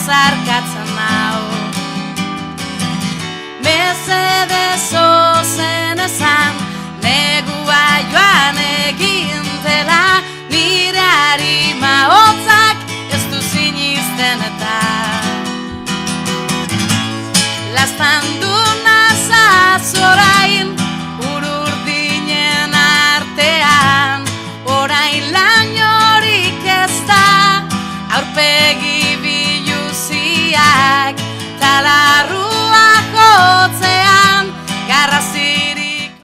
zarkatzen nau. Mesedez ozen esan, negua joan egin dela, nire harima hotzak ez du sinisten eta. Lastan du nazaz orain, ururdinen artean, orain lan horik ez da, aurpegi